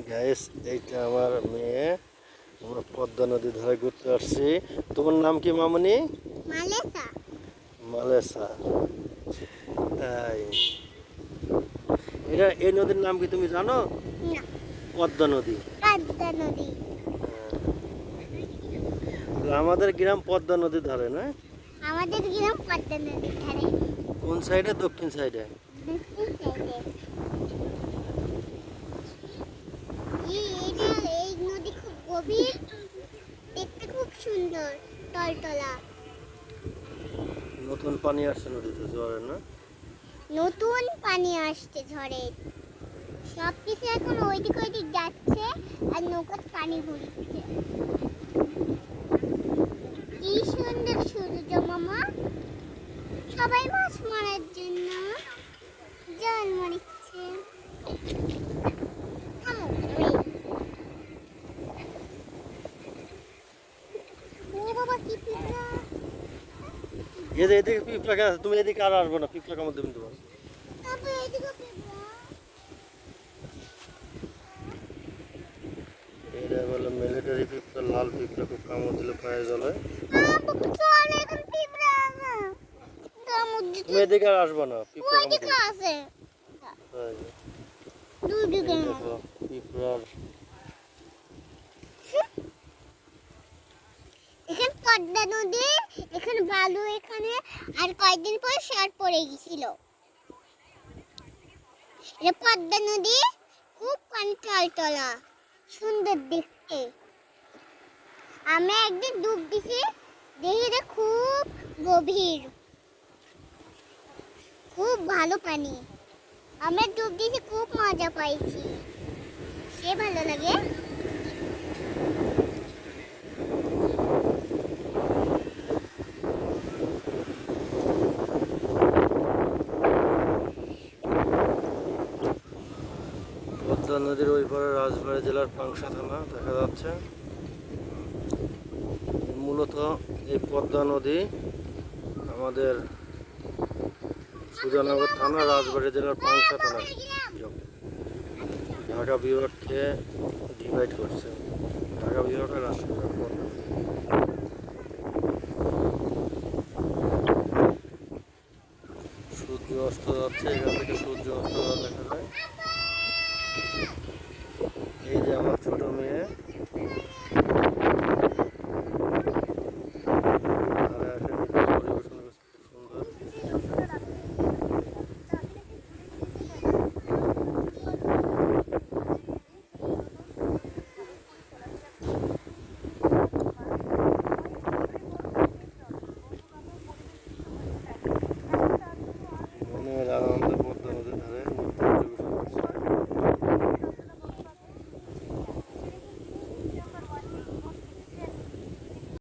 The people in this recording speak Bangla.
গাইস, এইটা আমার মেয়ে। আমরা পদ্মা নদী ধারে ঘুরতে আসছি। তোমার নাম কি মামনি? মালেসা। মালেসা। তাই এটা এই নদীর নাম কি তুমি জানো? না। পদ্মা নদী। পদ্মা নদী। আমাদের গ্রাম পদ্মা নদীর ধারে না? আমাদের গ্রাম পদ্মা নদীর ধারে। কোন সাইডে? দক্ষিণ সাইডে। দক্ষিণ সাইডে। এই নদী খুব গভীর, দেখতে খুব সুন্দর, টলটলা। নতুন পানি আসছে নদীতে, ঝড়ে না? নতুন পানি আসছে ঝড়ে। সব কিছু এখন ওইদিক ওইদিক যাচ্ছে আর নৌকার পানি ঘুরছে। কি সুন্দর সূর্য মামা, সবাই মাছ মারার জন্য জাল মারছে। থামো, ও বাবা কি পিঁপড়া! এই যে এদিকে পিঁপড়া গাছ, তুমি এদিকে আর আসবে না, পিঁপড়া কামড় দেবেন তোমার। তারপর এদিকে পিঁপড়া। এটা বলে মিলিটারি পিঁপড়া, লাল পিঁপড়া, খুব কামড় দিলে পায়ে জ্বলে। চল এখন পিঁপড়া আছে। তুমি এদিকে আর আসবে না, পিঁপড়া কামড় ওইদিকে দেবে। আছে। তাই দুদিকে দেখো পিঁপড়ার। এখানে পদ্মা নদী, এখানে বালু, এখানে আর কয়েকদিন পরে সার পড়ে গেছিল। এটা পদ্মা নদী, খুব পানি টলটলা, সুন্দর দেখতে। আমরা একদিন ডুব দিছি, দেখি যে খুব গভীর, খুব ভালো পানি। আমরা ডুব দিছি, খুব মজা পাইছি। সে ভালো লাগে। পদ্মা নদীর ওই পারে রাজবাড়ী জেলার পাংশা থানা দেখা যাচ্ছে। মূলত এই পদ্মা নদী আমাদের সুজানগর থানা, রাজবাড়ী জেলার পাংশা থানা ঢাকা বিভাগকে ডিভাইড করছে। ঢাকা বিভাগ আর রাজশাহী বিভাগ পদ্মা নদী। সূর্য অস্ত যাচ্ছে, এখান থেকে সূর্য অস্ত দেখা যায়। এই যে আমার ছোট মেয়ে ধারে আসে, নৃত্য পরিবেশন করছে, খুব সুন্দর। মনের আনন্দ